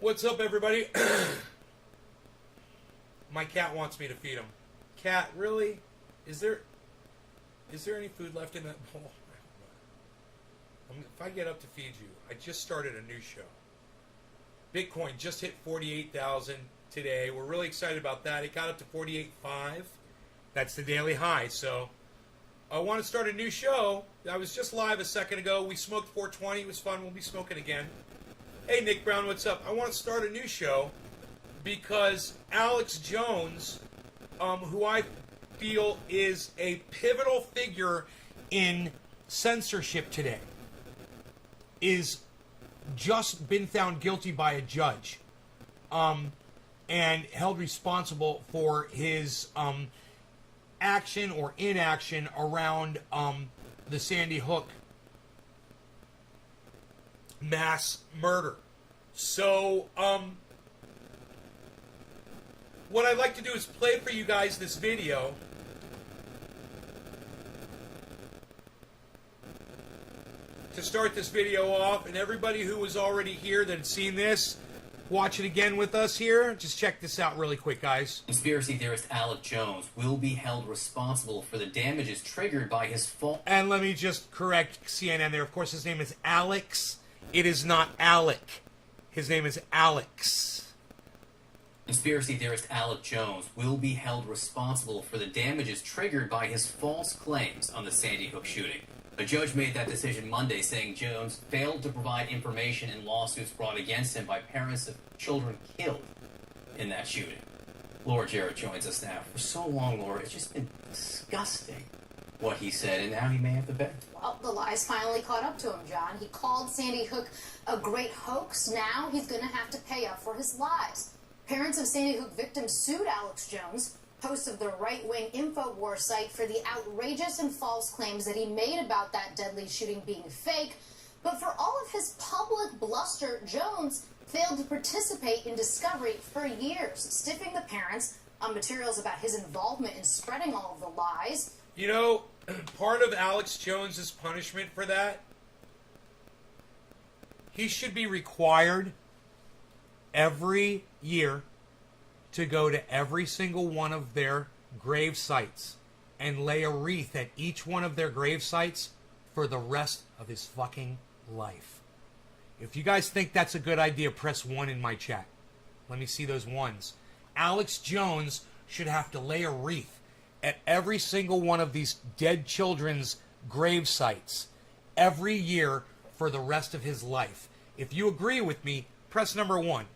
What's up, everybody? My cat wants me to feed him. Cat, really? Is there any food left in that bowl? If I get up to feed you, I just started a new show. Bitcoin just hit 48,000 today. We're really excited about that. It got up to 48.5. That's the daily high. So I want to start a new show. I was just live a second ago. We smoked 420. It was fun. We'll be smoking again. Hey, Nick Brown, what's up? I want to start a new show because Alex Jones, who I feel is a pivotal figure in censorship today, is just been found guilty by a judge and held responsible for his action or inaction around the Sandy Hook mass murder. So, what I'd like to do is play for you guys this video. To start this video off, and everybody who was already here that had seen this, watch it again with us here. Just check this out really quick, guys. Conspiracy theorist Alex Jones will be held responsible for the damages triggered by his fault. And let me just correct CNN there. Of course, his name is Alex. It is not Alec. His name is Alex. Conspiracy theorist Alex Jones will be held responsible for the damages triggered by his false claims on the Sandy Hook shooting. A judge made that decision Monday, saying Jones failed to provide information in lawsuits brought against him by parents of children killed in that shooting. Laura Jarrett joins us now. For so long, Laura, it's just been disgusting what he said, and now he may have to beg. Well, the lies finally caught up to him, John. He called Sandy Hook a great hoax. Now he's going to have to pay up for his lies. Parents of Sandy Hook victims sued Alex Jones, host of the right-wing InfoWars site, for the outrageous and false claims that he made about that deadly shooting being fake. But for all of his public bluster, Jones failed to participate in discovery for years, stiffing the parents on materials about his involvement in spreading all of the lies. You know, part of Alex Jones's punishment for that, he should be required every year to go to every single one of their grave sites and lay a wreath at each one of their grave sites for the rest of his fucking life. If you guys think that's a good idea, press 1 in my chat. Let me see those ones. Alex Jones should have to lay a wreath at every single one of these dead children's grave sites every year for the rest of his life. If you agree with me, press number 1.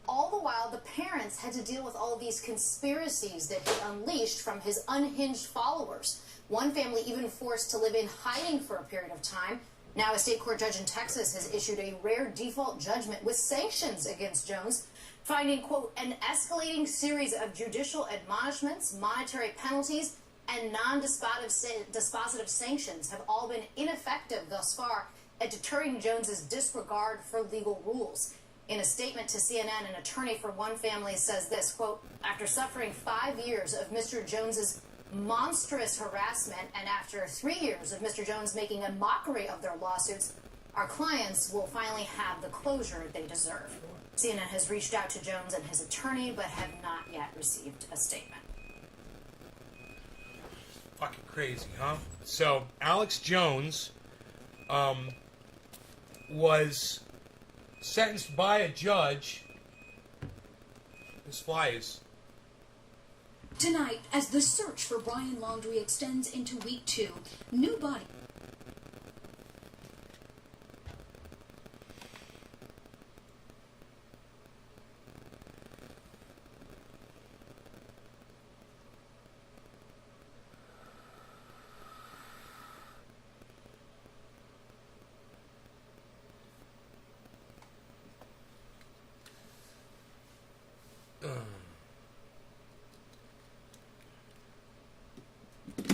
All the while, the parents had to deal with all these conspiracies that he unleashed from his unhinged followers. One family even forced to live in hiding for a period of time. Now, a state court judge in Texas has issued a rare default judgment with sanctions against Jones, finding, quote, an escalating series of judicial admonishments, monetary penalties, and non-dispositive sanctions have all been ineffective thus far at deterring Jones's disregard for legal rules. In a statement to CNN, an attorney for one family says this, quote, after suffering 5 years of Mr. Jones's monstrous harassment and after 3 years of Mr. Jones making a mockery of their lawsuits, our clients will finally have the closure they deserve. CNN has reached out to Jones and his attorney, but have not yet received a statement. Fucking crazy, huh? So, Alex Jones was sentenced by a judge. This fly is... Tonight, as the search for Brian Laundrie extends into week 2, new body...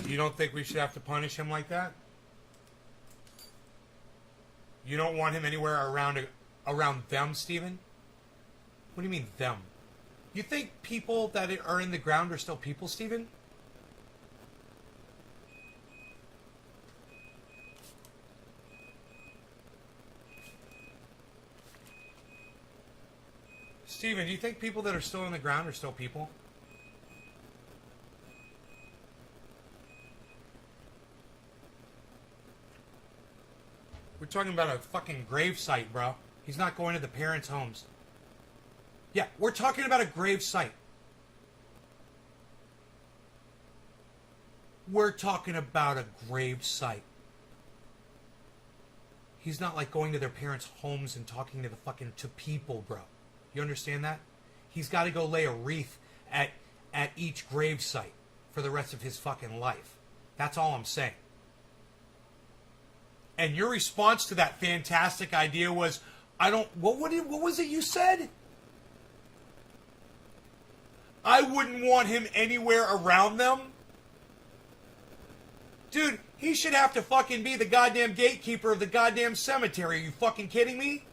You don't think we should have to punish him like that? You don't want him anywhere around them, Stephen? What do you mean, them? You think people that are in the ground are still people, Stephen? Steven, do you think people that are still on the ground are still people? We're talking about a fucking grave site, bro. He's not going to the parents' homes. Yeah, we're talking about a grave site. We're talking about a grave site. He's not like going to their parents' homes and talking to the fucking to people, bro. You understand that? He's got to go lay a wreath at each grave site for the rest of his fucking life. That's all I'm saying. And your response to that fantastic idea was, what was it you said? I wouldn't want him anywhere around them. Dude, he should have to fucking be the goddamn gatekeeper of the goddamn cemetery. Are you fucking kidding me?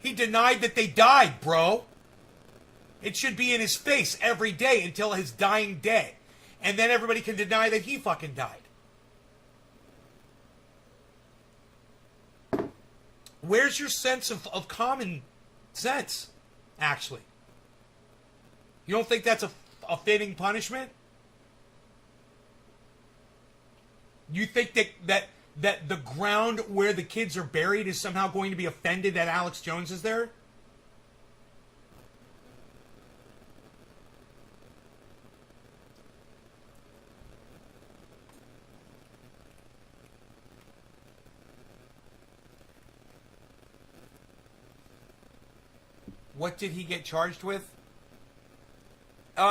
He denied that they died, bro. It should be in his face every day until his dying day. And then everybody can deny that he fucking died. Where's your sense of common sense, actually? You don't think that's a fitting punishment? You think that the ground where the kids are buried is somehow going to be offended that Alex Jones is there? What did he get charged with?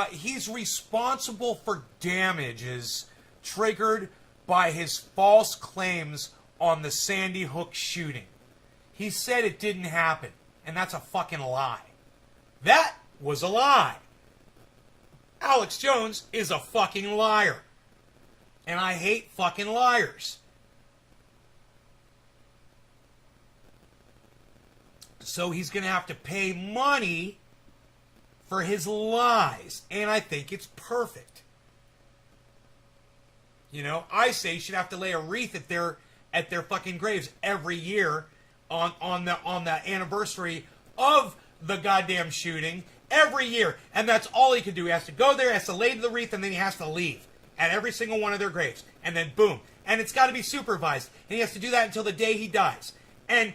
He's responsible for damages triggered by his false claims on the Sandy Hook shooting. He said it didn't happen, and that's a fucking lie. That was a lie. Alex Jones is a fucking liar. And I hate fucking liars. So he's going to have to pay money for his lies. And I think it's perfect. You know, I say you should have to lay a wreath at their fucking graves every year on the anniversary of the goddamn shooting every year. And that's all he can do. He has to go there, has to lay the wreath, and then he has to leave at every single one of their graves. And then boom. And it's got to be supervised. And he has to do that until the day he dies. And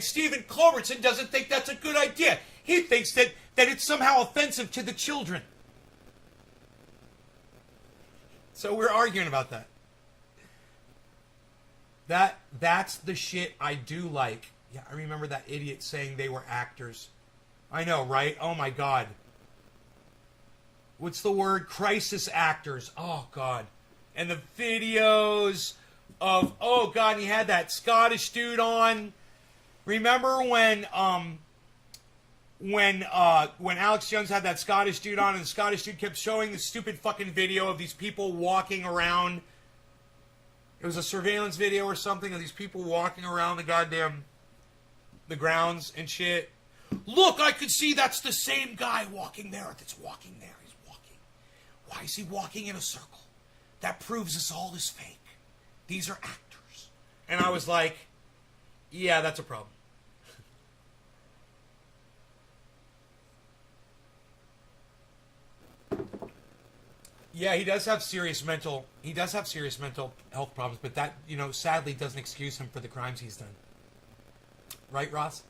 Stephen Culbertson doesn't think that's a good idea. He thinks that it's somehow offensive to the children. So we're arguing about that. That's the shit I do like. Yeah, I remember that idiot saying they were actors. I know, right? Oh my God. What's the word? Crisis actors. Oh God. And the videos of, oh God, and he had that Scottish dude on. Remember when Alex Jones had that Scottish dude on, and the Scottish dude kept showing the stupid fucking video of these people walking around. It was a surveillance video or something of these people walking around the grounds and shit. Look, I could see that's the same guy walking there. That's walking there. He's walking. Why is he walking in a circle? That proves this all is fake. These are actors. And I was like, yeah, that's a problem. Yeah, he does have serious mental health problems, but that, you know, sadly doesn't excuse him for the crimes he's done. Right, Ross?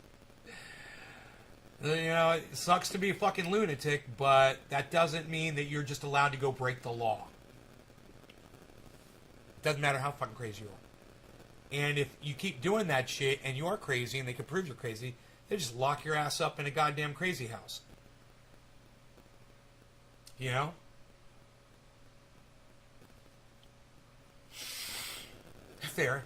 You know, it sucks to be a fucking lunatic, but that doesn't mean that you're just allowed to go break the law. Doesn't matter how fucking crazy you are. And if you keep doing that shit and you are crazy and they can prove you're crazy, they just lock your ass up in a goddamn crazy house. You know? Fair.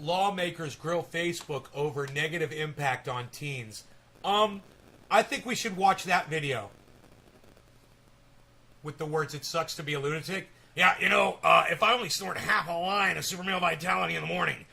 Lawmakers grill Facebook over negative impact on teens. I think we should watch that video. With the words, it sucks to be a lunatic. Yeah, you know, if I only snort half a line of Super Male Vitality in the morning,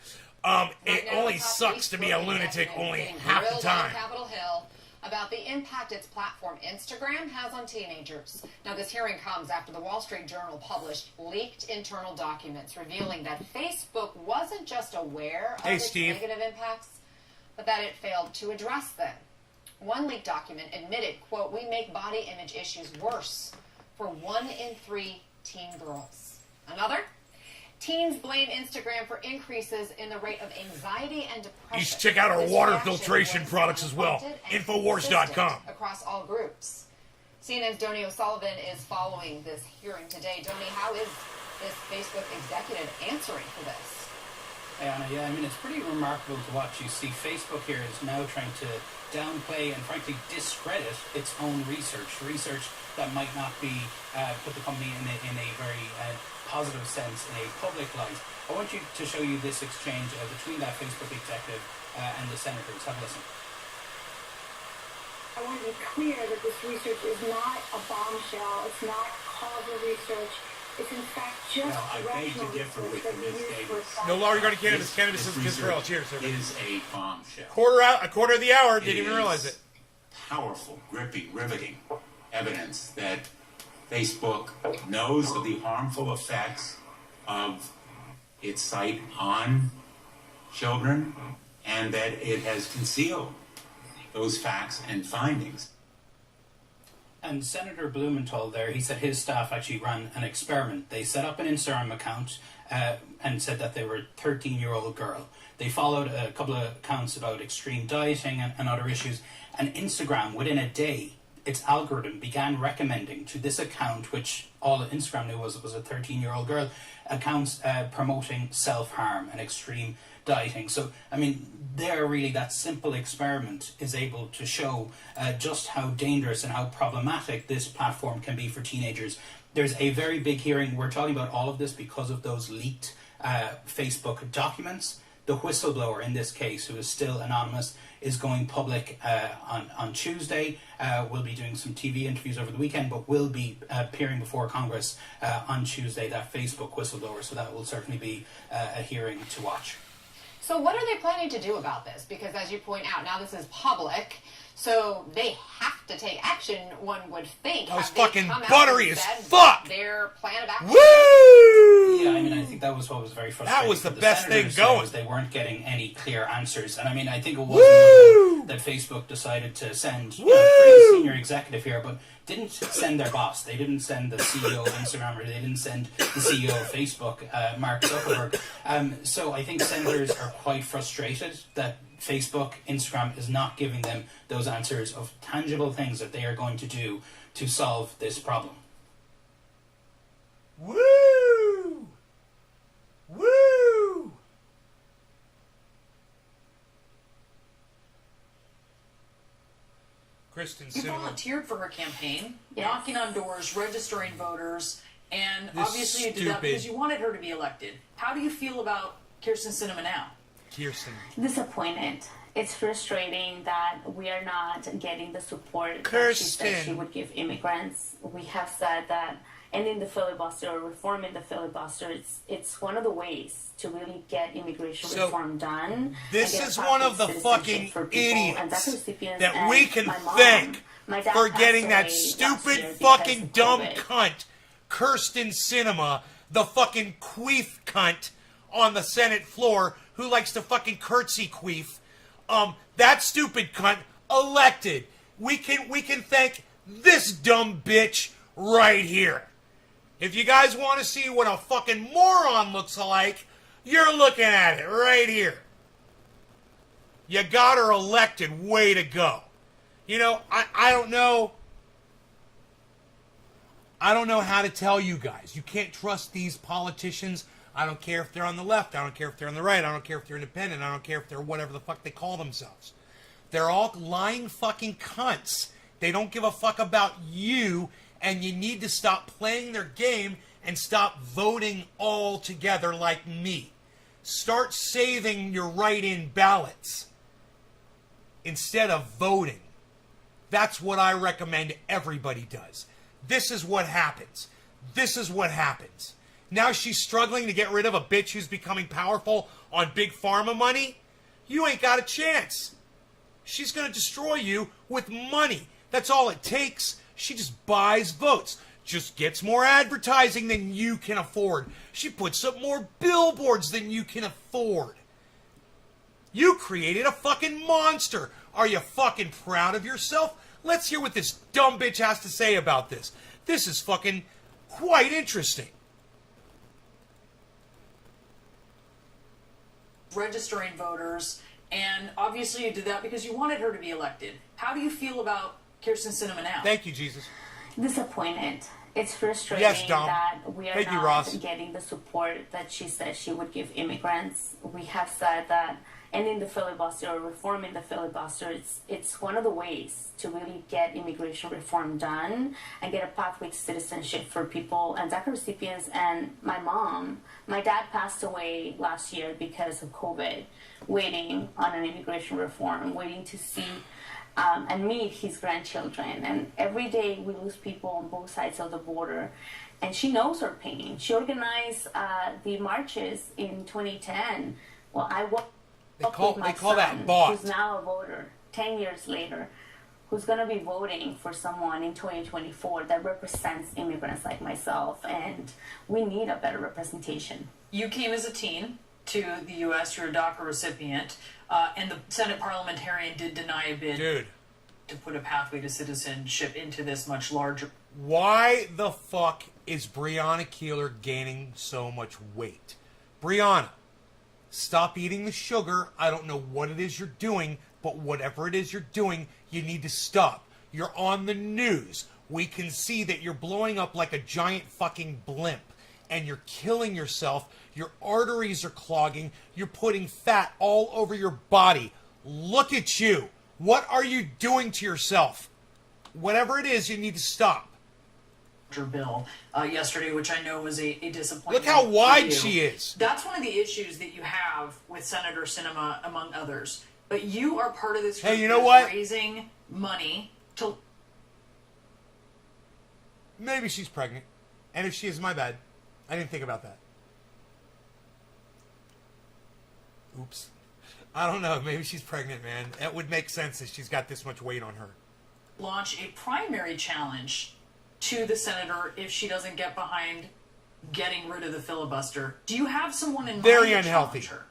it only sucks to be a lunatic only half the time. Capitol Hill. about the impact its platform Instagram has on teenagers. Now, this hearing comes after the Wall Street Journal published leaked internal documents revealing that Facebook wasn't just aware of its negative impacts, but that it failed to address them. One leaked document admitted, quote, "We make body image issues worse for 1 in 3 teen girls." Another, teens blame Instagram for increases in the rate of anxiety and depression. You should check out our This water reaction filtration was products as well. unprompted and Infowars.com. consistent across all groups. CNN's Donny O'Sullivan is following this hearing today. Donny, how is this Facebook executive answering for this? Hey, Anna, yeah, I mean, it's pretty remarkable to watch. You see, Facebook here is now trying to downplay and frankly discredit its own research that might not be put the company in a very positive sense, in a public light. I want you to show you this exchange between that Facebook executive and the senators. Have a listen. I want to be clear that this research is not a bombshell. It's not causal research. It's in fact just Well, I beg to differ with you, Ms. Davis. No longer regarding cannabis. Cannabis This is for all. research Cheers, sir. is a bombshell. A quarter of the hour. Didn't even realize it. Powerful, gripping, riveting evidence that Facebook knows of the harmful effects of its site on children and that it has concealed those facts and findings. And Senator Blumenthal there, he said his staff actually ran an experiment. They set up an Instagram account and said that they were a 13-year-old girl. They followed a couple of accounts about extreme dieting and other issues. And Instagram, within a day, its algorithm began recommending to this account, which all Instagram knew was a 13-year-old girl, accounts promoting self-harm and extreme dieting. So, I mean, there really, that simple experiment is able to show just how dangerous and how problematic this platform can be for teenagers. There's a very big hearing. We're talking about all of this because of those leaked Facebook documents. The whistleblower in this case, who is still anonymous, is going public on Tuesday. We'll be doing some TV interviews over the weekend, but will be appearing before Congress on Tuesday, that Facebook whistleblower. So that will certainly be a hearing to watch. So what are they planning to do about this? Because as you point out, now this is public, so they have to take action, one would think. That was Have they fucking come out buttery and as said fuck! Their plan of action? Woo! Yeah, I mean, I think that was what was very frustrating. That was the for best thing senators, going. was they weren't getting any clear answers. And I mean, I think it was Woo! that Facebook decided to send a Woo! pretty senior executive here, but didn't send their boss. They didn't send the CEO of Instagram, or they didn't send the CEO of Facebook, Mark Zuckerberg. So I think senators are quite frustrated that Facebook, Instagram is not giving them those answers of tangible things that they are going to do to solve this problem. Woo! Woo! Kristen You Sinema. volunteered for her campaign, Yes. knocking on doors, registering voters, and This obviously you did that stupid- because you wanted her to be elected. How do you feel about Kirsten Sinema now? Kirsten. Disappointed. It's frustrating that we are not getting the support that she said she Kirsten. would give immigrants. We have said that ending the filibuster or reforming the filibuster, it's one of the ways to really get immigration So, reform done. this and get is one of the citizenship fucking for people and idiots DACA recipients. that And we can my mom, thank my dad for passed getting that away last stupid year because fucking of dumb COVID. cunt, Kirsten Sinema, the fucking queef cunt on the Senate floor who likes to fucking curtsy queef. That stupid cunt elected. We can thank this dumb bitch right here. If you guys want to see what a fucking moron looks like, you're looking at it right here. You got her elected. Way to go. You know, I don't know. I don't know how to tell you guys. You can't trust these politicians. I don't care if they're on the left. I don't care if they're on the right. I don't care if they're independent. I don't care if they're whatever the fuck they call themselves. They're all lying fucking cunts. They don't give a fuck about you, and you need to stop playing their game and stop voting all together like me. Start saving your write-in ballots instead of voting. That's what I recommend everybody does. This is what happens. This is what happens. Now she's struggling to get rid of a bitch who's becoming powerful on big pharma money. You ain't got a chance. She's going to destroy you with money. That's all it takes. She just buys votes. Just gets more advertising than you can afford. She puts up more billboards than you can afford. You created a fucking monster. Are you fucking proud of yourself? Let's hear what this dumb bitch has to say about this. This is fucking quite interesting. Registering voters, and obviously you did that because you wanted her to be elected. How do you feel about Kirsten Sinema now? Thank you, Jesus. Disappointed. It's frustrating Yes, Dom. that we are Thank you, not Ross. getting the support that she said she would give immigrants. We have said that ending the filibuster or reforming the filibuster, it's one of the ways to really get immigration reform done and get a pathway to citizenship for people and DACA recipients. And my mom, my dad passed away last year because of COVID, waiting on an immigration reform, waiting to see and meet his grandchildren. And every day we lose people on both sides of the border. And she knows her pain. She organized the marches in 2010. Well, I walked with my call son, that bought. who's now a voter, 10 years later, who's going to be voting for someone in 2024 that represents immigrants like myself. And we need a better representation. You came as a teen to the U.S., you're a DACA recipient, and the Senate parliamentarian did deny a bid to put a pathway to citizenship into this much larger. Why the fuck is Breonna Keeler gaining so much weight? Breonna, stop eating the sugar. I don't know what it is you're doing, but whatever it is you're doing, you need to stop. You're on the news. We can see that you're blowing up like a giant fucking blimp, and you're killing yourself. Your arteries are clogging. You're putting fat all over your body. Look at you. What are you doing to yourself? Whatever it is, you need to stop. Bill yesterday, which I know was a disappointment. Look how wide for you. she is. That's one of the issues that you have with Senator Sinema, among others. But you are part of this group Hey, you know that what? is raising money to. Maybe she's pregnant. And if she is, my bad. I didn't think about that. Oops. I don't know. Maybe she's pregnant, man. That would make sense if she's got this much weight on her. Launch a primary challenge to the senator if she doesn't get behind getting rid of the filibuster. Do you have someone in mind Very to unhealthy. challenge her?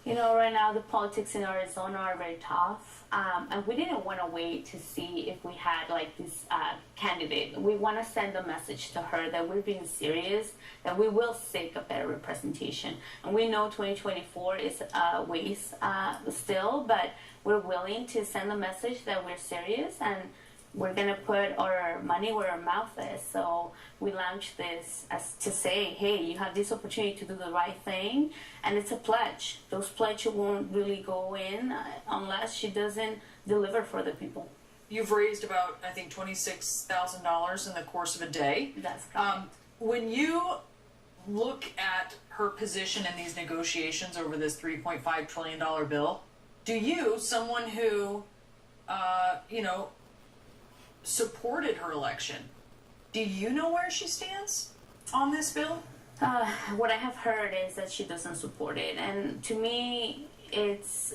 You know, right now the politics in Arizona are very tough. And we didn't want to wait to see if we had like this candidate. We want to send a message to her that we're being serious, that we will seek a better representation. And we know 2024 is a ways still, but we're willing to send a message that we're serious and we're going to put our money where our mouth is. So we launched this as to say, hey, you have this opportunity to do the right thing. And it's a pledge. Those pledges won't really go in unless she doesn't deliver for the people. You've raised about, I think, $26,000 in the course of a day. That's correct. When you look at her position in these negotiations over this $3.5 trillion bill, do you, someone who, supported her election, do you know where she stands on this bill? What I have heard is that she doesn't support it, and to me, it's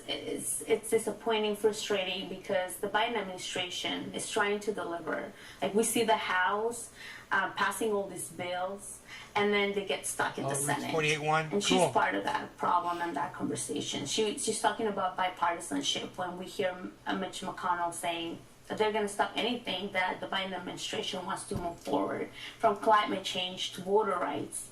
disappointing, frustrating, because the Biden administration is trying to deliver. Like, we see the House passing all these bills, and then they get stuck in the Senate. 48-1. And she's Cool. part of that problem and that conversation. She's talking about bipartisanship when we hear Mitch McConnell saying that they're going to stop anything that the Biden administration wants to move forward, from climate change to voter rights,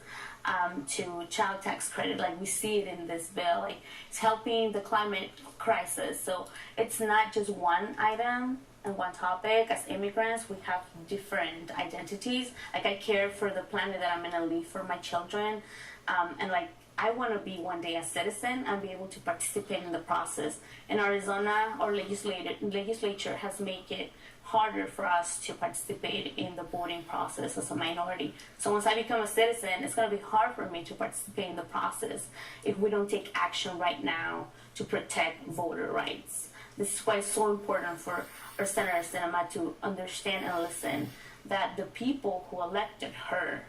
to child tax credit. Like, we see it in this bill. Like, it's helping the climate crisis. So it's not just one item and one topic. As immigrants, we have different identities. Like, I care for the planet that I'm going to leave for my children. And like, I want to be one day a citizen and be able to participate in the process. In Arizona, our legislature has made it harder for us to participate in the voting process as a minority. So once I become a citizen, it's going to be hard for me to participate in the process if we don't take action right now to protect voter rights. This is why it's so important for our Senator Sinema to understand and listen that the people who elected her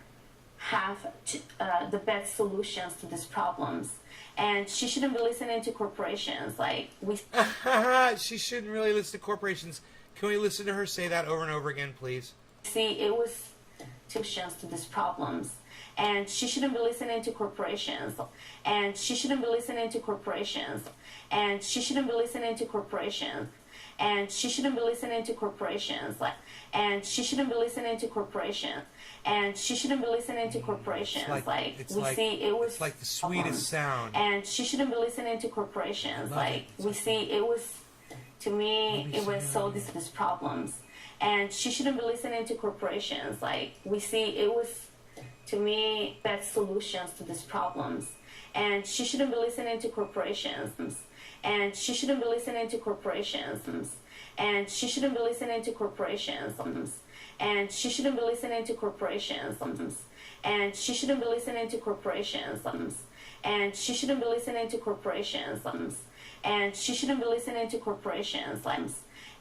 the best solutions to these problems. And she shouldn't be listening to corporations. Like, we She shouldn't really listen to corporations. Can we listen to her say that over and over again, please? see it was solutions to these problems. And she shouldn't be listening to corporations. And she shouldn't be listening to corporations. And she shouldn't be listening to corporations. And she shouldn't be listening to corporations. Like, and she shouldn't be listening to corporations. And she shouldn't be listening to corporations. It's like the sweetest sound. And she shouldn't be listening to corporations. Like, we see it was, to me, it was so these problems. And she shouldn't be listening to corporations. Like, we see it was, to me, best solutions to these problems. And she shouldn't be listening to corporations. And she shouldn't be listening to corporations. And she shouldn't be listening to corporations. And she shouldn't be listening to corporations. And she shouldn't be listening to corporations. And she shouldn't be listening to corporations. And she shouldn't be listening to corporations.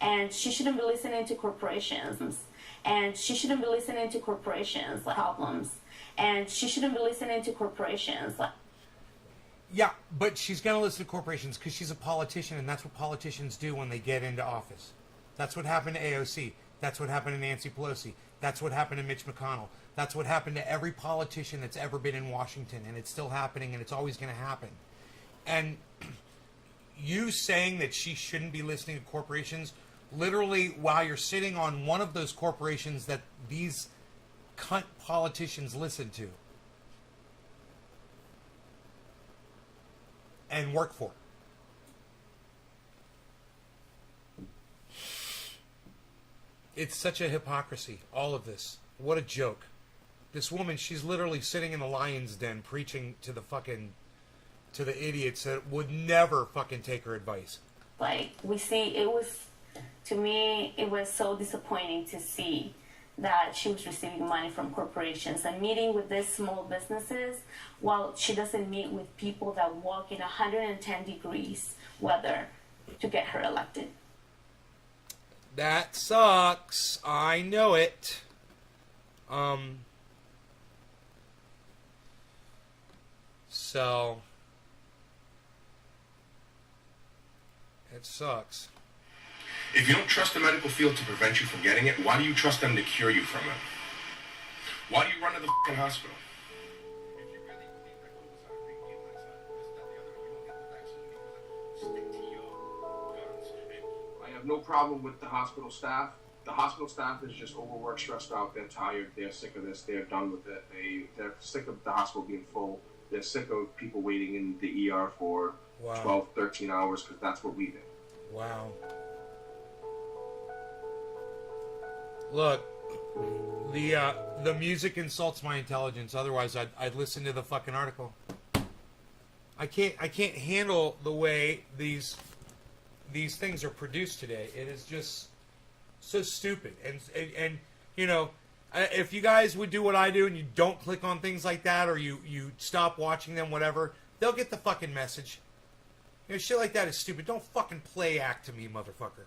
And she shouldn't be listening to corporations. And she shouldn't be listening to corporations problems. And she shouldn't be listening to corporations. Yeah, but she's going to listen to corporations because she's a politician, and that's what politicians do when they get into office. That's what happened to AOC. That's what happened to Nancy Pelosi. That's what happened to Mitch McConnell. That's what happened to every politician that's ever been in Washington, and it's still happening, and it's always going to happen. And you saying that she shouldn't be listening to corporations, literally while you're sitting on one of those corporations that these cunt politicians listen to and work for. It's such a hypocrisy, all of this. What a joke. This woman, she's literally sitting in the lion's den preaching to the idiots that would never fucking take her advice. Like, we see it was, to me, it was so disappointing to see that she was receiving money from corporations and meeting with these small businesses while she doesn't meet with people that walk in 110 degrees weather to get her elected. That sucks. I know it. So it sucks. If you don't trust the medical field to prevent you from getting it, why do you trust them to cure you from it? Why do you run to the fucking hospital? If you really believe that COVID's not a big deal, that's not this, that, the other, you don't get the vaccine because stick to your guns. I have no problem with the hospital staff. The hospital staff is just overworked, stressed out. They're tired. They're sick of this. They're done with it. They're sick of the hospital being full. They're sick of people waiting in the ER for 12, 13 hours because that's what we did. Wow. Look, the music insults my intelligence. Otherwise, I'd listen to the fucking article. I can't handle the way these things are produced today. It is just so stupid. And you know, if you guys would do what I do and you don't click on things like that, or you stop watching them, whatever, they'll get the fucking message. You know, shit like that is stupid. Don't fucking play act to me, motherfucker.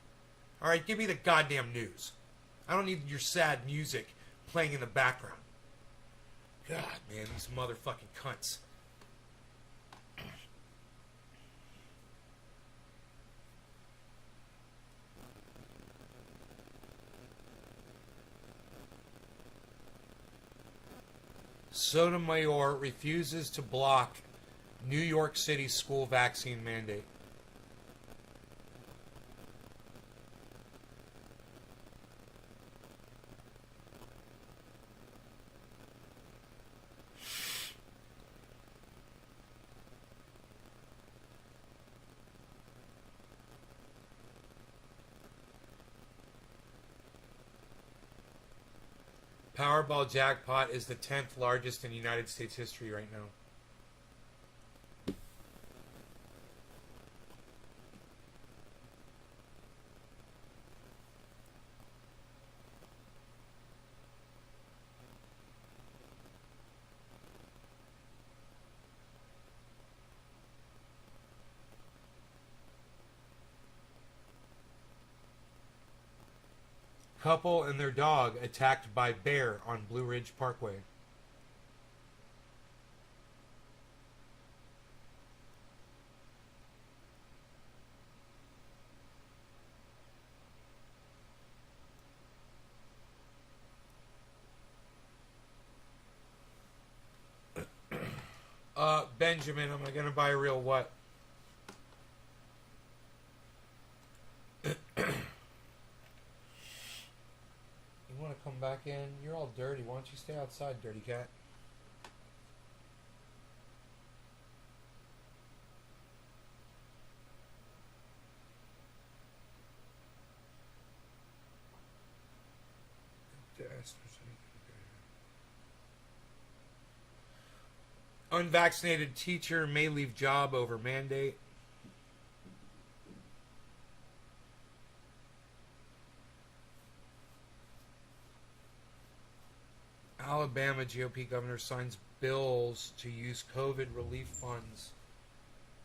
All right, give me the goddamn news. I don't need your sad music playing in the background. God, man, these motherfucking cunts. Sotomayor refuses to block New York City school vaccine mandate. Powerball jackpot is the 10th largest in United States history right now. Couple and their dog attacked by bear on Blue Ridge Parkway. Benjamin, am I going to buy a real what? You want to come back in? You're all dirty. Why don't you stay outside, dirty cat? Unvaccinated teacher may leave job over mandate. Alabama GOP governor signs bills to use COVID relief funds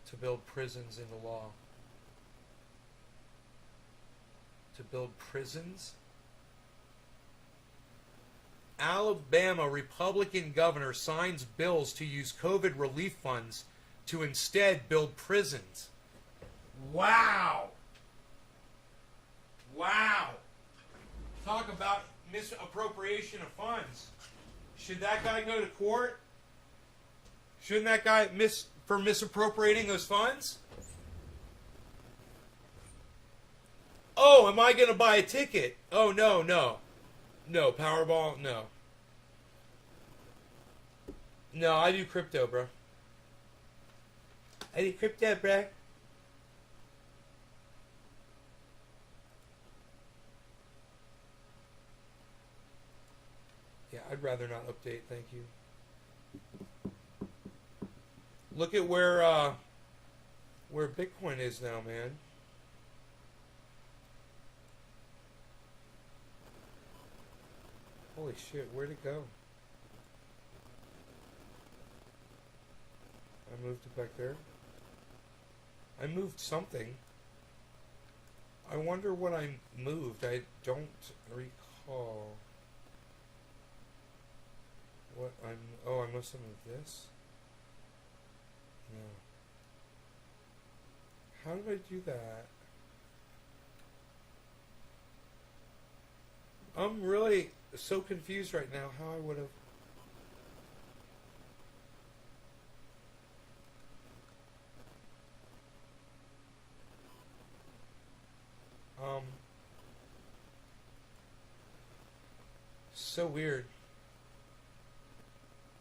to build prisons into law. To build prisons? Alabama Republican governor signs bills to use COVID relief funds to instead build prisons. Wow. Wow. Talk about misappropriation of funds. Should that guy go to court? Shouldn't that guy for misappropriating those funds? Oh, am I going to buy a ticket? Oh, no. No, Powerball, no. No, I do crypto, bro. I do crypto, bro. Yeah, I'd rather not update, thank you. Look at where Bitcoin is now, man. Holy shit, where'd it go? I moved it back there. I moved something. I wonder what I moved. I don't recall. What oh, I must have moved this? No. How did I do that? I'm really so confused right now how I would have. So weird.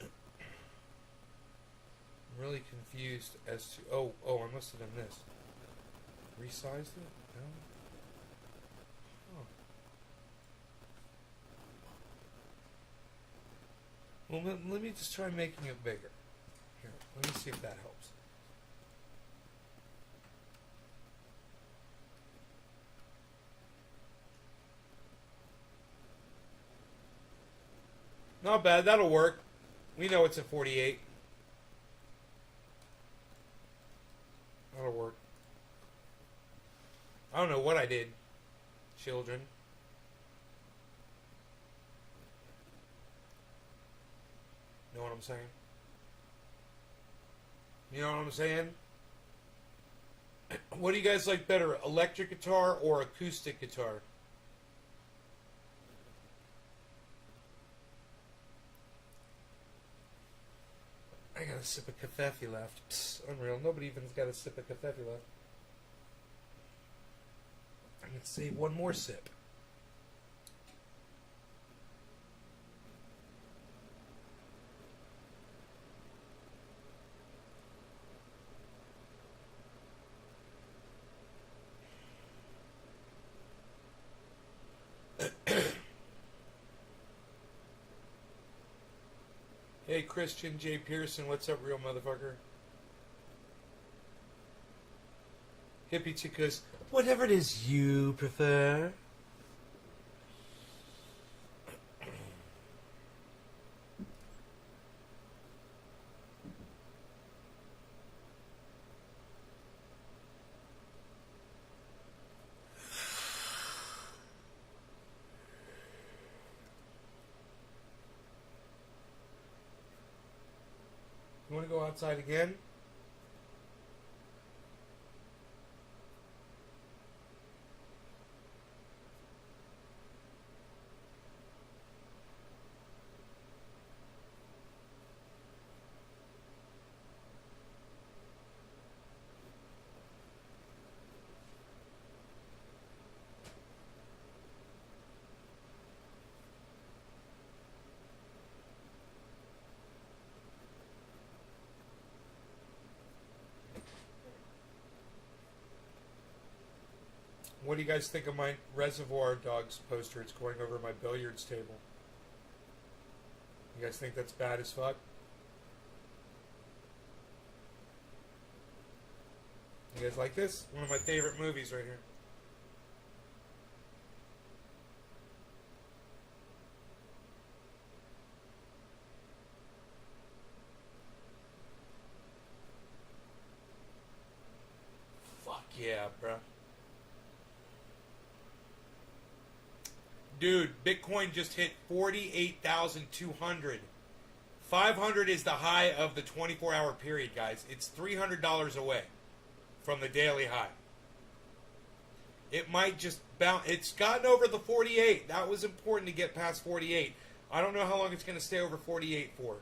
I'm really confused as to. Oh, I must have done this. Resized it? No. Well, let me just try making it bigger. Here, let me see if that helps. Not bad, that'll work. We know it's at 48. That'll work. I don't know what I did, children. Know what I'm saying? You know what I'm saying? What do you guys like better, electric guitar or acoustic guitar? I got a sip of cafefe left. Psst, unreal. Nobody even's got a sip of cafefe left. I'm going to save one more sip. Hey, Christian J. Pearson, what's up, real motherfucker? Hippie chicas, whatever it is you prefer. You want to go outside again? What do you guys think of my Reservoir Dogs poster? It's going over my billiards table. You guys think that's bad as fuck? You guys like this? One of my favorite movies right here. Fuck yeah, bro. Dude, Bitcoin just hit 48,200. 500 is the high of the 24-hour period, guys. It's $300 away from the daily high. It might just bounce. It's gotten over the 48. That was important to get past 48. I don't know how long it's going to stay over 48 for.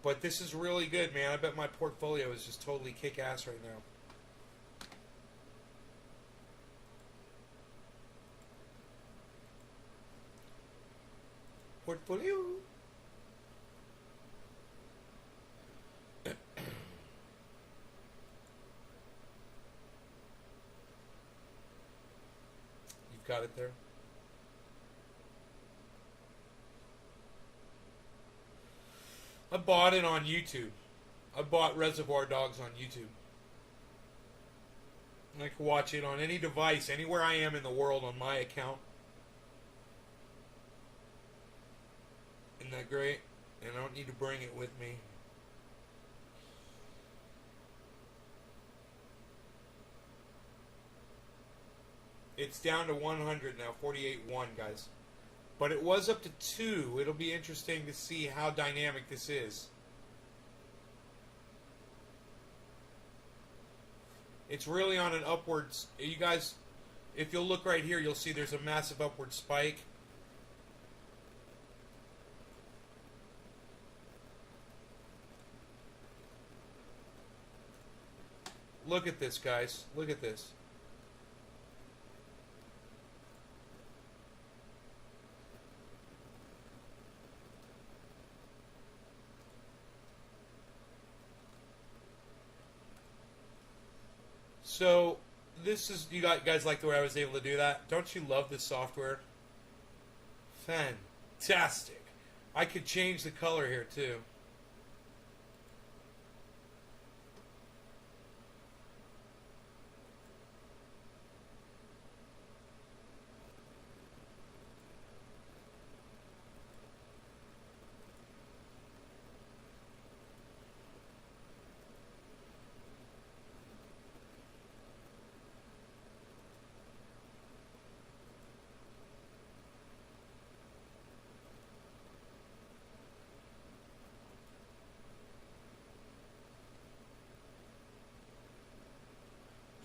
But this is really good, man. I bet my portfolio is just totally kick-ass right now. Portfolio. You've got it there. I bought it on YouTube. I bought Reservoir Dogs on YouTube. I can watch it on any device, anywhere I am in the world on my account. Isn't that great? And I don't need to bring it with me. It's down to 100 now, 48.1, guys. But it was up to 2. It'll be interesting to see how dynamic this is. It's really on an upwards. You guys, if you'll look right here, you'll see there's a massive upward spike. Look at this, guys. Look at this. So, this is, you guys like the way I was able to do that? Don't you love this software? Fantastic. I could change the color here too.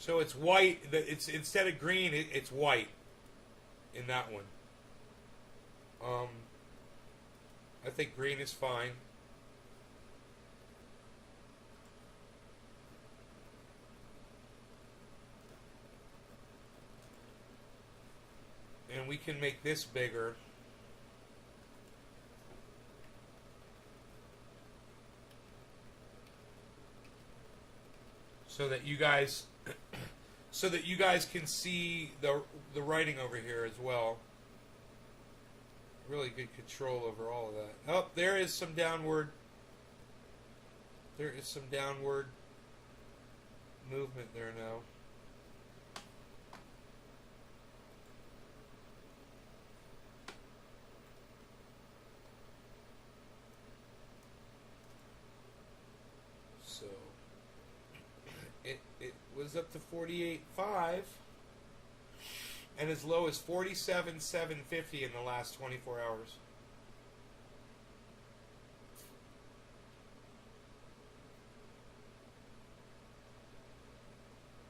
So it's white. It's instead of green, it's white in that one. I think green is fine. And we can make this bigger. So that you guys can see the writing over here as well. Really good control over all of that. Oh, there is some downward. There is some downward movement there now. So it was up to 48.5 and as low as 47,750 in the last 24 hours.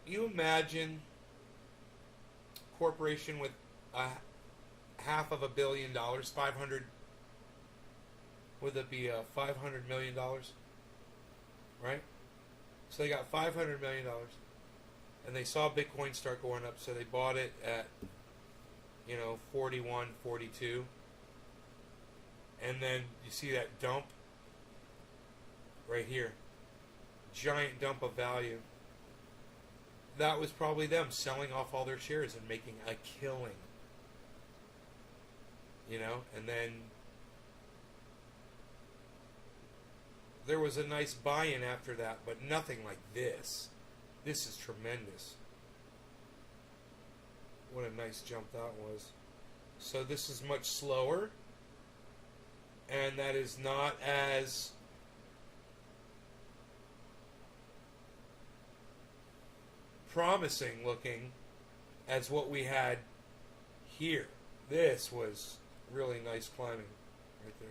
You imagine a corporation with $500 million, 500, would that be $500 million, right? So they got $500 million, and they saw Bitcoin start going up, so they bought it at, 41, 42, and then you see that dump right here, giant dump of value, that was probably them selling off all their shares and making a killing. You know, and then there was a nice buy-in after that, but nothing like this. This is tremendous. What a nice jump that was. So this is much slower, and that is not as promising looking as what we had here. This was really nice climbing right there.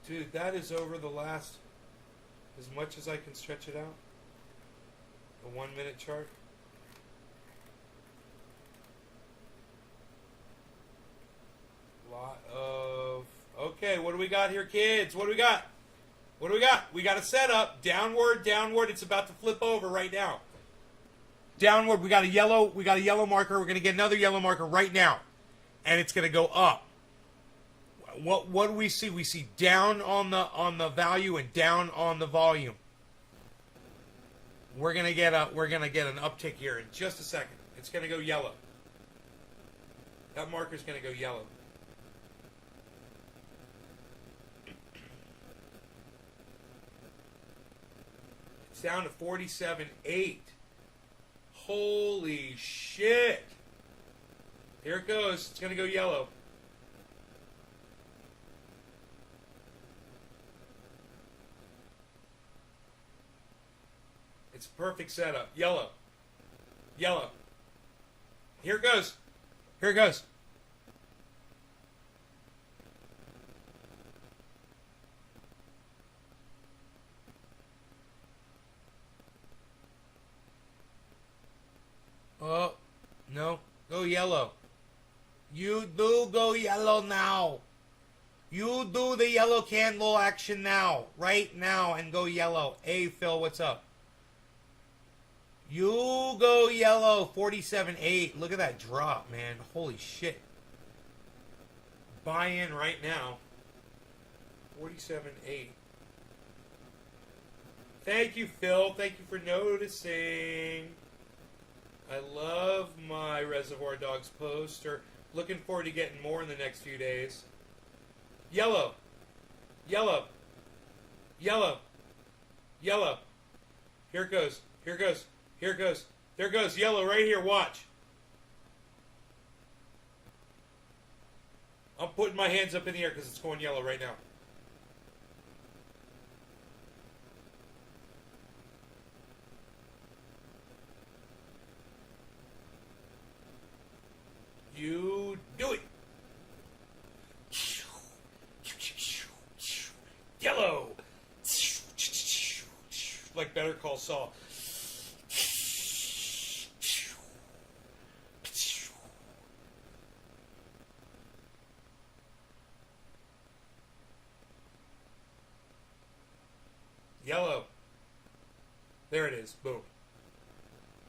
Dude, that is over the last, as much as I can stretch it out. A 1 minute chart. Lot of, okay, what do we got here, kids? What do we got? What do we got? We got a setup. Downward, downward. It's about to flip over right now. Downward, we got a yellow marker. We're going to get another yellow marker right now. And it's going to go up. What do we see? We see down on the value and down on the volume. We're gonna get an uptick here in just a second. It's gonna go yellow. That marker's gonna go yellow. It's down to 47.8. Holy shit! Here it goes. It's gonna go yellow. It's a perfect setup. Yellow. Yellow. Here it goes. Here it goes. Oh, no. Go yellow. You do go yellow now. You do the yellow candle action now. Right now and go yellow. Hey, Phil, what's up? You go yellow, 47.8. Look at that drop, man. Holy shit. Buy in right now. 47.8. Thank you, Phil. Thank you for noticing. I love my Reservoir Dogs poster. Looking forward to getting more in the next few days. Yellow. Yellow. Yellow. Yellow. Here it goes. Here it goes. Here it goes. There goes yellow right here. Watch. I'm putting my hands up in the air because it's going yellow right now. You do it. Yellow. Like Better Call Saul. Yellow. There it is. Boom.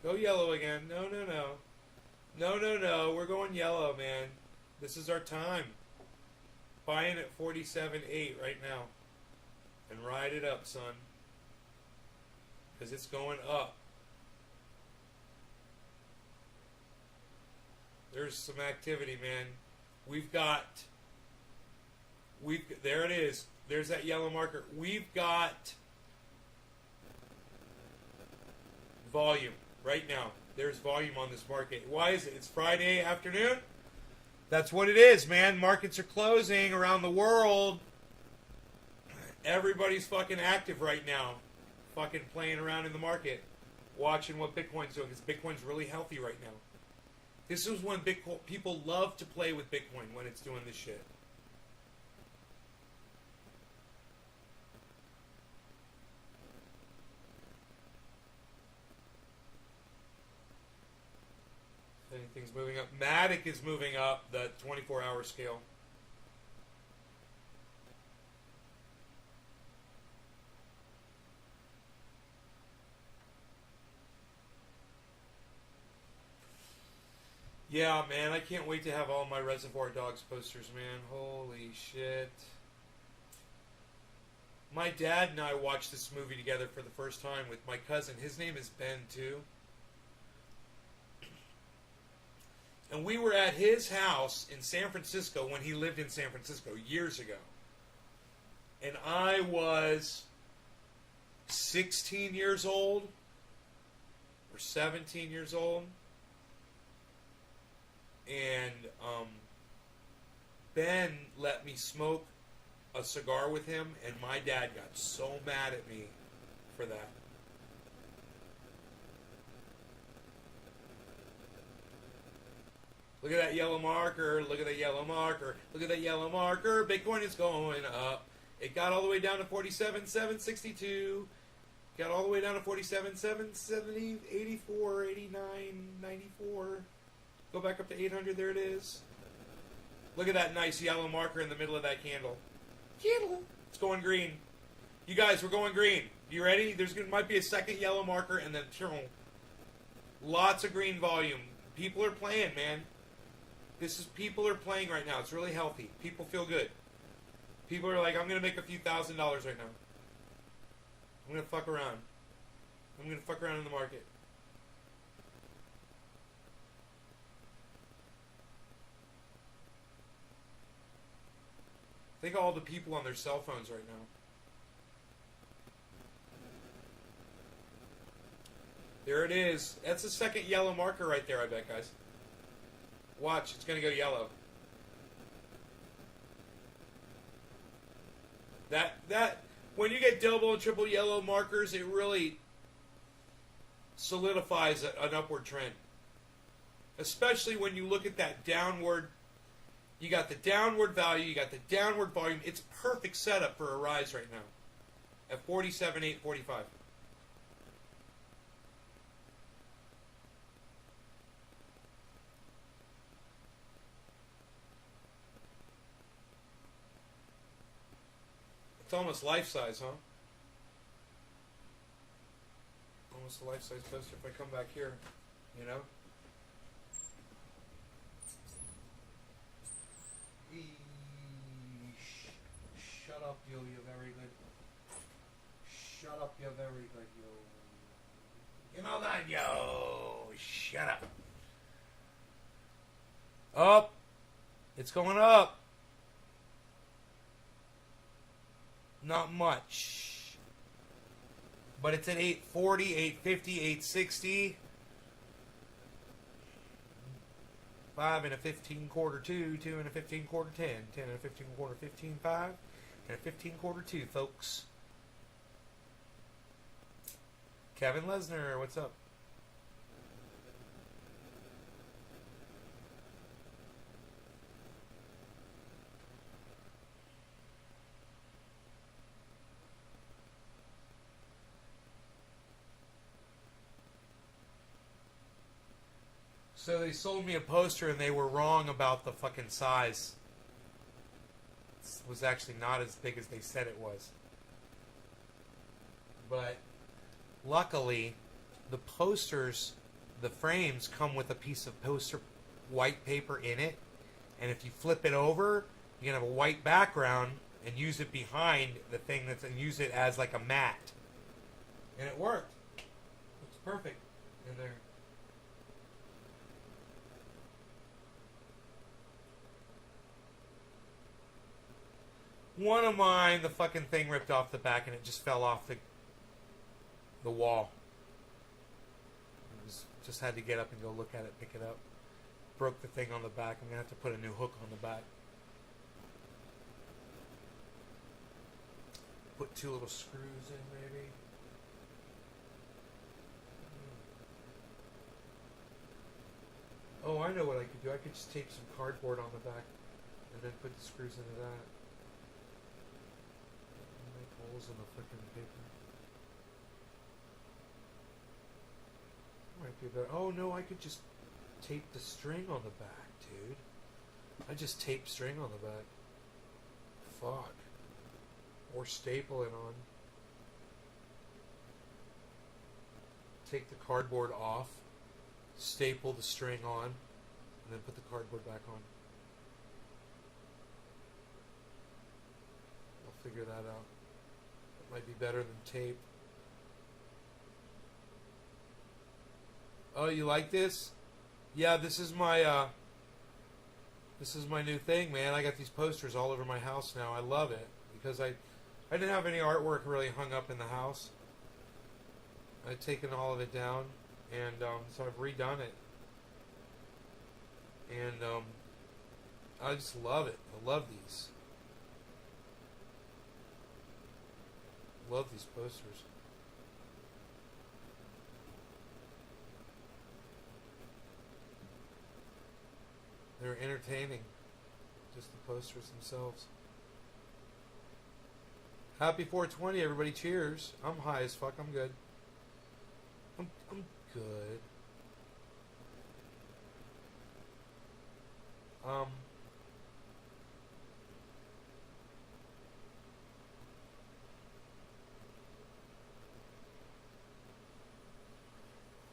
Go yellow again. No, no, no. No, no, no. We're going yellow, man. This is our time. Buy in at 47.8 right now. And ride it up, son. Because it's going up. There's some activity, man. There it is. There's that yellow marker. We've got volume right now. There's volume on this market. Why is it? It's Friday afternoon. That's what it is, man. Markets are closing around the world. Everybody's fucking active right now. Fucking playing around in the market. Watching what Bitcoin's doing. Because Bitcoin's really healthy right now. This is when people love to play with Bitcoin when it's doing this shit. Anything's moving up. Matic is moving up the 24-hour scale. Yeah, man, I can't wait to have all my Reservoir Dogs posters, man. Holy shit. My dad and I watched this movie together for the first time with my cousin. His name is Ben, too. And we were at his house in San Francisco when he lived in San Francisco years ago. And I was 16 years old or 17 years old. And Ben let me smoke a cigar with him, and my dad got so mad at me for that. Look at that yellow marker. Look at that yellow marker. Look at that yellow marker. Bitcoin is going up. It got all the way down to 47,762. Got all the way down to 47,770, 84, 89, 94. Go back up to 800. There it is. Look at that nice yellow marker in the middle of that candle. Candle. It's going green. You guys, we're going green. You ready? Might be a second yellow marker and then lots of green volume. People are playing, man. People are playing right now. It's really healthy. People feel good. People are like, I'm going to make a few $1,000s right now. I'm going to fuck around. I'm going to fuck around in the market. Think of all the people on their cell phones right now. There it is. That's the second yellow marker right there, I bet, guys. Watch, it's going to go yellow. That when you get double and triple yellow markers, it really solidifies an upward trend. Especially when you look at that downward. You got the downward value, you got the downward volume. It's perfect setup for a rise right now at 47,845. It's almost life-size, huh? Almost a life-size poster if I come back here, you know? Shut up, yo, you're very good. Shut up, you're very good, yo. You know that, yo. Shut up. Up. It's going up. Not much. But it's at 840, 850, 860. 5 and a 15 quarter 2, 2 and a 15 quarter 10, 10 and a 15 quarter 15 5, and a 15 quarter 2, folks. Kevin Lesnar, what's up? So they sold me a poster and they were wrong about the fucking size. It was actually not as big as they said it was. But luckily, the posters, the frames come with a piece of poster white paper in it. And if you flip it over, you can have a white background and use it behind the thing and use it as like a mat. And it worked. It's perfect in there. One of mine, the fucking thing ripped off the back and it just fell off the wall. Just had to get up and go look at it, pick it up. Broke the thing on the back. I'm going to have to put a new hook on the back. Put 2 little screws in, maybe. Oh, I know what I could do. I could just tape some cardboard on the back and then put the screws into that. Holes in the fucking paper. Might be better. Oh no, I could just tape the string on the back, dude. I just tape string on the back. Fuck. Or staple it on. Take the cardboard off. Staple the string on. And then put the cardboard back on. I'll figure that out. It might be better than tape. Oh, you like this? Yeah, this is my new thing, man. I got these posters all over my house now. I love it because I didn't have any artwork really hung up in the house. I'd taken all of it down, and so I've redone it. And I just love it. I love these. Love these posters. They're entertaining. Just the posters themselves. Happy 420, everybody. Cheers. I'm high as fuck. I'm good. I'm good.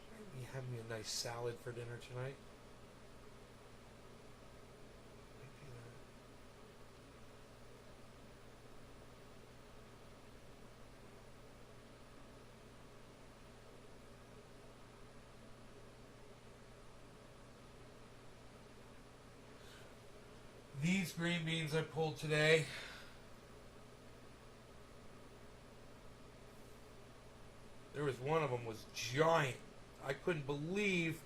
Maybe have me a nice salad for dinner tonight. These green beans I pulled today. There was one of them was giant. I couldn't believe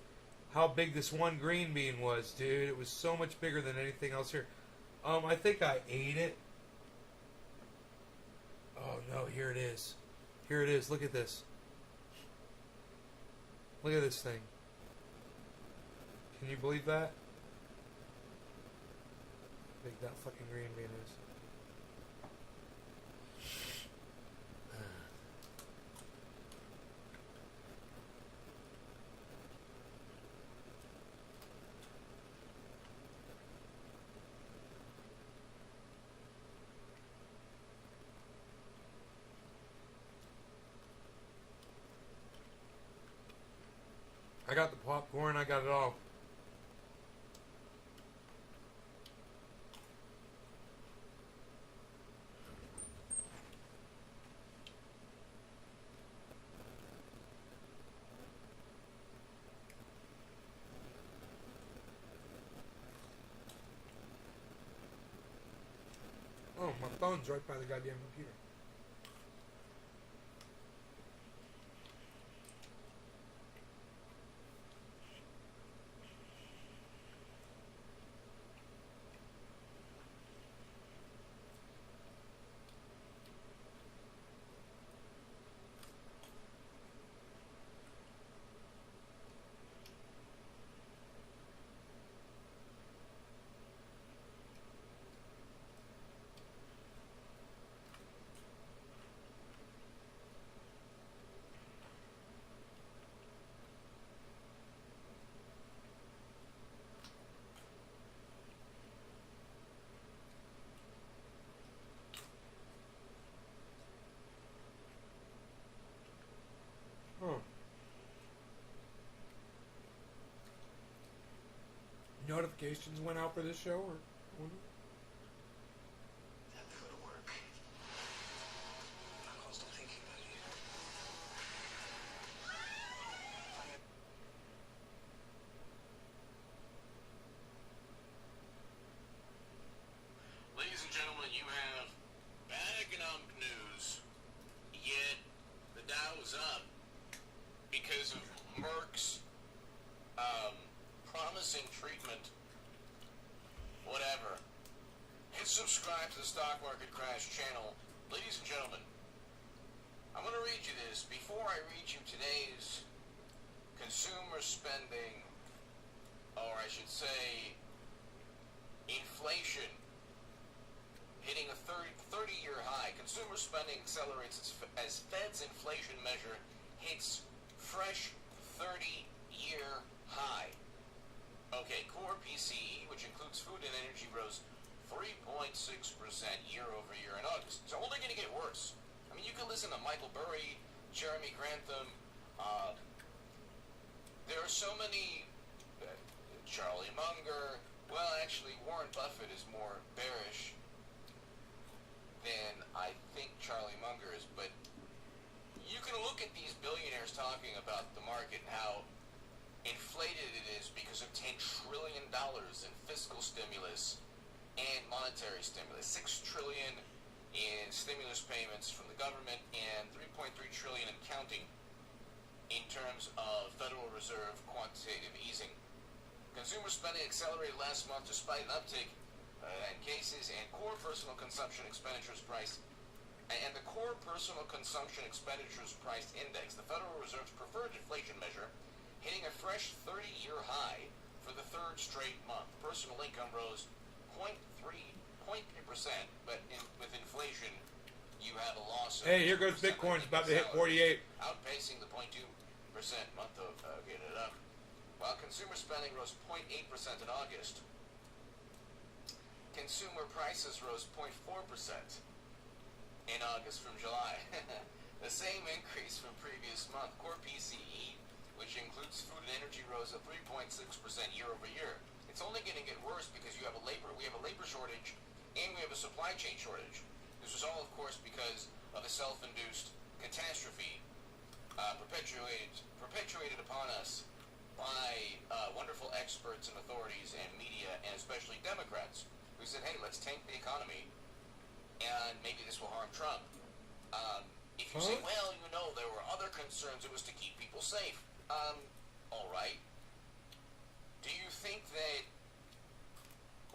how big this one green bean was, dude. It was so much bigger than anything else here. I think I ate it. Oh no, here it is. Here it is. Look at this. Look at this thing. Can you believe that? How big that fucking green bean is. I got the popcorn, I got it all. Oh, my phone's right by the goddamn computer. Notifications went out for this show, or? Ladies and gentlemen, you have bad economic news, yet the Dow is up because of Merck's promising treatment, whatever. Hit subscribe to the Stock Market Crash channel. Ladies and gentlemen, I'm going to read you this. Before I read you today's consumer spending, or I should say inflation, hitting a 30-year high. Consumer spending accelerates as Fed's inflation measure hits fresh 30-year high. Okay, core PCE, which includes food and energy, rose 3.6% year over year in August. It's only going to get worse. I mean, you can listen to Michael Burry, Jeremy Grantham. There are so many Charlie Munger. Well, actually, Warren Buffett is more bearish than I think Charlie Munger is, but you can look at these billionaires talking about the market and how inflated it is because of $10 trillion in fiscal stimulus and monetary stimulus. $6 trillion in stimulus payments from the government and $3.3 trillion in counting in terms of Federal Reserve quantitative easing. Consumer spending accelerated last month despite an uptick in cases and core personal consumption expenditures price and the core personal consumption expenditures price index, the Federal Reserve's preferred inflation measure, hitting a fresh 30-year high for the third straight month. Personal income rose 0.3%, but with inflation, you have a loss of... Hey, here goes Bitcoin. It's about to hit 48. Outpacing the 0.2% month of getting it up. While consumer spending rose 0.8% in August, consumer prices rose 0.4% in August from July. The same increase from previous month. Core PCE, which includes food and energy, rose at 3.6% year over year. It's only going to get worse because we have a labor shortage and we have a supply chain shortage. This was all, of course, because of a self-induced catastrophe perpetuated upon us by wonderful experts and authorities and media, and especially Democrats, who said, hey, let's tank the economy, and maybe this will harm Trump. If you say, well, you know, there were other concerns, it was to keep people safe. All right. Do you think that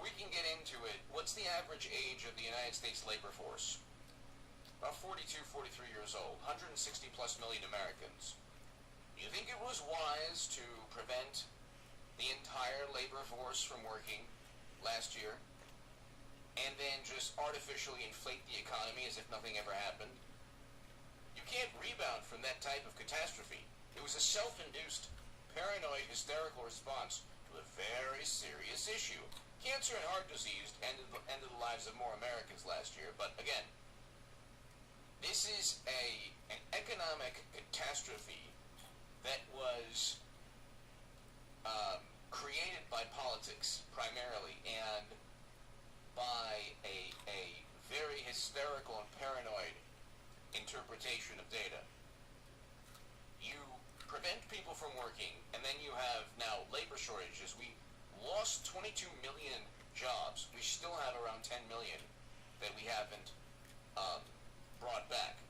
we can get into it? What's the average age of the United States labor force? About 42, 43 years old, 160 plus million Americans. Do you think it was wise to prevent the entire labor force from working last year and then just artificially inflate the economy as if nothing ever happened? You can't rebound from that type of catastrophe. It was a self-induced, paranoid, hysterical response to a very serious issue. Cancer and heart disease ended the lives of more Americans last year, but again, this is an economic catastrophe that was created by politics primarily and by a very hysterical and paranoid interpretation of data. You prevent people from working, and then you have now labor shortages. We lost 22 million jobs. We still have around 10 million that we haven't brought back.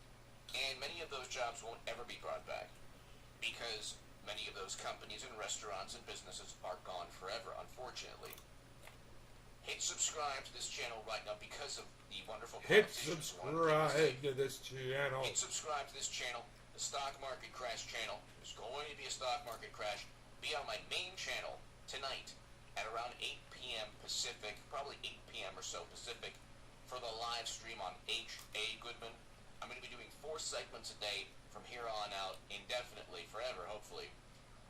And many of those jobs won't ever be brought back because many of those companies and restaurants and businesses are gone forever, unfortunately. Hit subscribe to this channel right now because of the wonderful Hit subscribe to this channel. Hit subscribe to this channel, the Stock Market Crash channel. There's going to be a stock market crash. Be on my main channel tonight at around 8 p.m. Pacific, probably 8 p.m. or so Pacific, for the live stream on H.A. Goodman. I'm going to be doing 4 segments a day from here on out, indefinitely, forever, hopefully,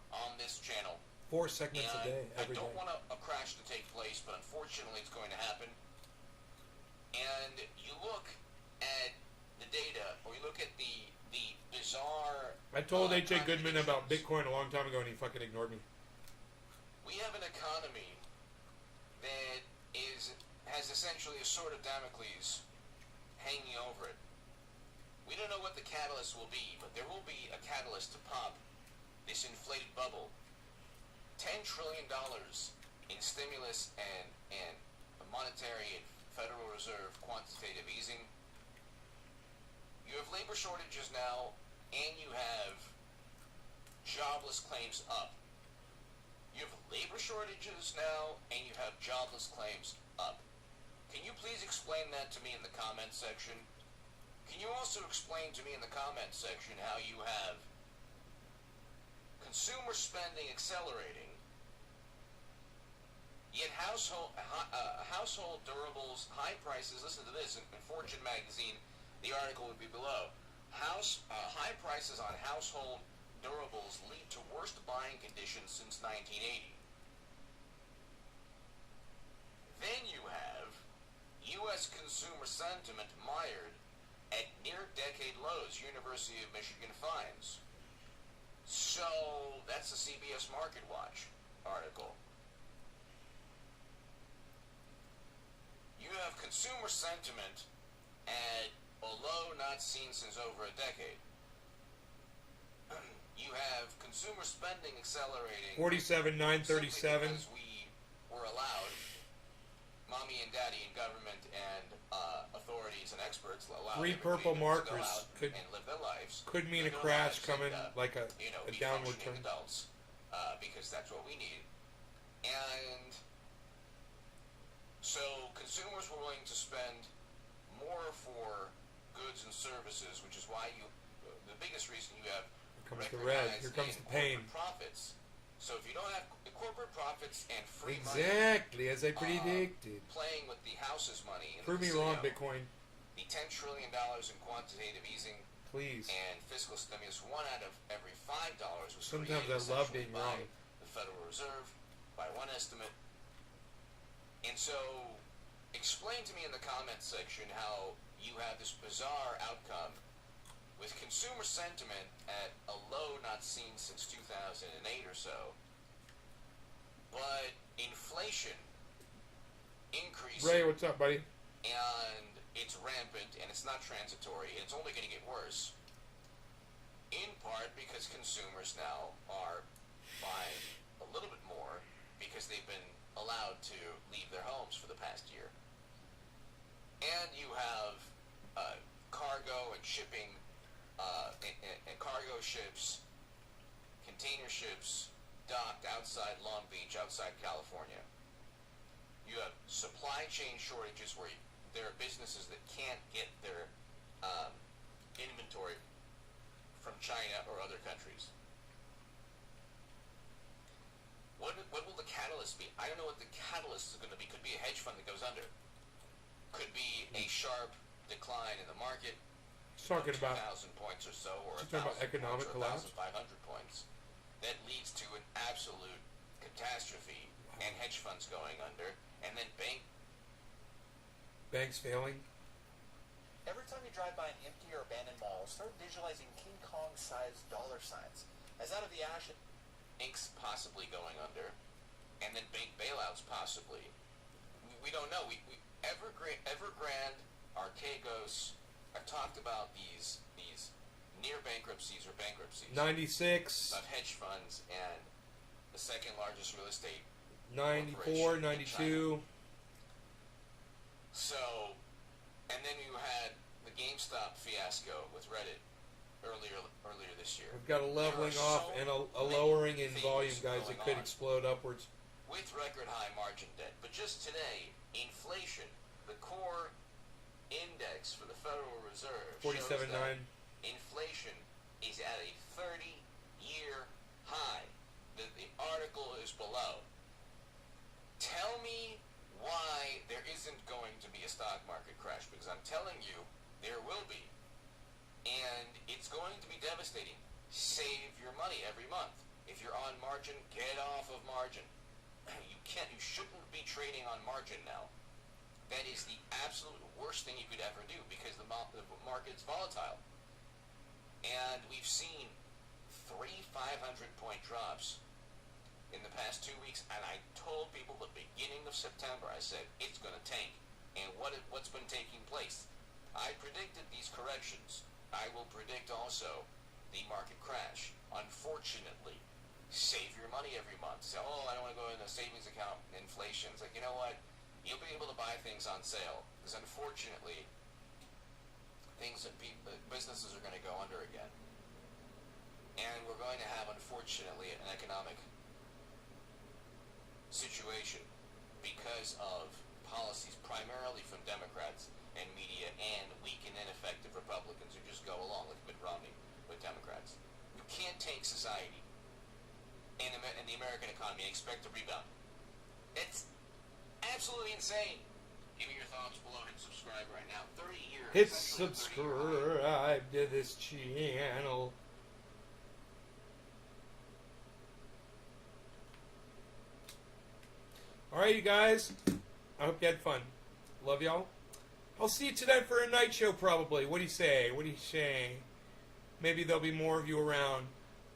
on this channel. 4 segments a day, every day. I don't want a crash to take place, but unfortunately it's going to happen. And you look at the data, or you look at the bizarre... I told H.A. Goodman about Bitcoin a long time ago, and he fucking ignored me. We have an economy that has essentially a sword of Damocles hanging over it. We don't know what the catalyst will be, but there will be a catalyst to pop this inflated bubble. $10 trillion in stimulus and monetary and Federal Reserve quantitative easing. You have labor shortages now, and you have jobless claims up. You have labor shortages now, and you have jobless claims up. Can you please explain that to me in the comment section? Can you also explain to me in the comment section how you have consumer spending accelerating, yet household durables, high prices, listen to this, in Fortune magazine, the article would be below, high prices on household durables lead to worst buying conditions since 1980. Then you have U.S. consumer sentiment mired at near-decade lows, University of Michigan finds. So, that's the CBS Market Watch article. you have consumer sentiment at a low not seen since over a decade. You have consumer spending accelerating. 47,937. Because we were allowed, mommy and daddy and government and authorities and experts allowed 3 everybody purple to go markers out could and live their lives. could mean a live their crash lives coming, and, like a be downward functioning turn. adults, because that's what we need. And so consumers were willing to spend more for goods and services, which is why the biggest reason you have Here comes the red. Here comes the pain. profits. So if you don't have corporate profits and free money, Exactly, as I predicted. playing with the house's money, in Prove the me wrong, casino, Bitcoin. the $10 trillion in quantitative easing Please. and fiscal stimulus, 1 out of every $5 was Sometimes created I love essentially being by wrong. the Federal Reserve, by one estimate. And so, explain to me in the comments section how you have this bizarre outcome with consumer sentiment at a low not seen since 2008 or so, but inflation increasing. Ray, what's up, buddy? And it's rampant, and it's not transitory, and it's only going to get worse. In part because consumers now are buying a little bit more because they've been allowed to leave their homes for the past year. And you have cargo and shipping, and cargo ships, container ships docked outside Long Beach, outside California. You have supply chain shortages where there are businesses that can't get their inventory from China or other countries. What will the catalyst be? I don't know what the catalyst is going to be. Could be a hedge fund that goes under. Could be a sharp decline in the market. He's talking of about 2,000 points or so, or He's talking about 1,000 economic points, or collapse. 1,500 points. That leads to an absolute catastrophe and hedge funds going under, and then banks failing. Every time you drive by an empty or abandoned mall, start visualizing King Kong-sized dollar signs. As out of the ash, banks possibly going under, and then bank bailouts possibly. We don't know. Evergrande, Archegos. I've talked about these near bankruptcies or bankruptcies. 96. Of hedge funds and the second largest real estate. 94, 92. So, and then you had the GameStop fiasco with Reddit earlier this year. We've got a leveling off and a lowering in volume, guys. It could explode upwards. With record high margin debt. But just today, inflation, the core index for the Federal Reserve, 47.9. Inflation is at a 30-year high. The article is below. Tell me why there isn't going to be a stock market crash, because I'm telling you there will be. And it's going to be devastating. Save your money every month. If you're on margin, get off of margin. You shouldn't be trading on margin now. That is the absolute worst thing you could ever do, because the market's volatile. And we've seen 3 500-point drops in the past 2 weeks, and I told people at the beginning of September, I said, it's going to tank. And what's been taking place? I predicted these corrections. I will predict also the market crash. Unfortunately, save your money every month. Say, oh, I don't want to go in a savings account. Inflation. It's like, you know what? You'll be able to buy things on sale. Because unfortunately, businesses are going to go under again. And we're going to have, unfortunately, an economic situation because of policies primarily from Democrats and media and weak and ineffective Republicans who just go along with Mitt Romney with Democrats. You can't take society and the American economy and expect to rebound. It's absolutely insane. Give me your thoughts below. Hit subscribe right now. 30 years. Hit subscribe to this channel. Alright, you guys. I hope you had fun. Love y'all. I'll see you tonight for a night show, probably. What do you say? What do you say? Maybe there'll be more of you around.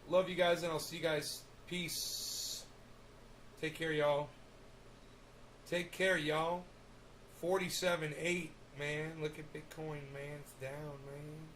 Love you guys, and I'll see you guys. Peace. Take care, y'all. Take care, y'all. 47.8, man. Look at Bitcoin, man. It's down, man.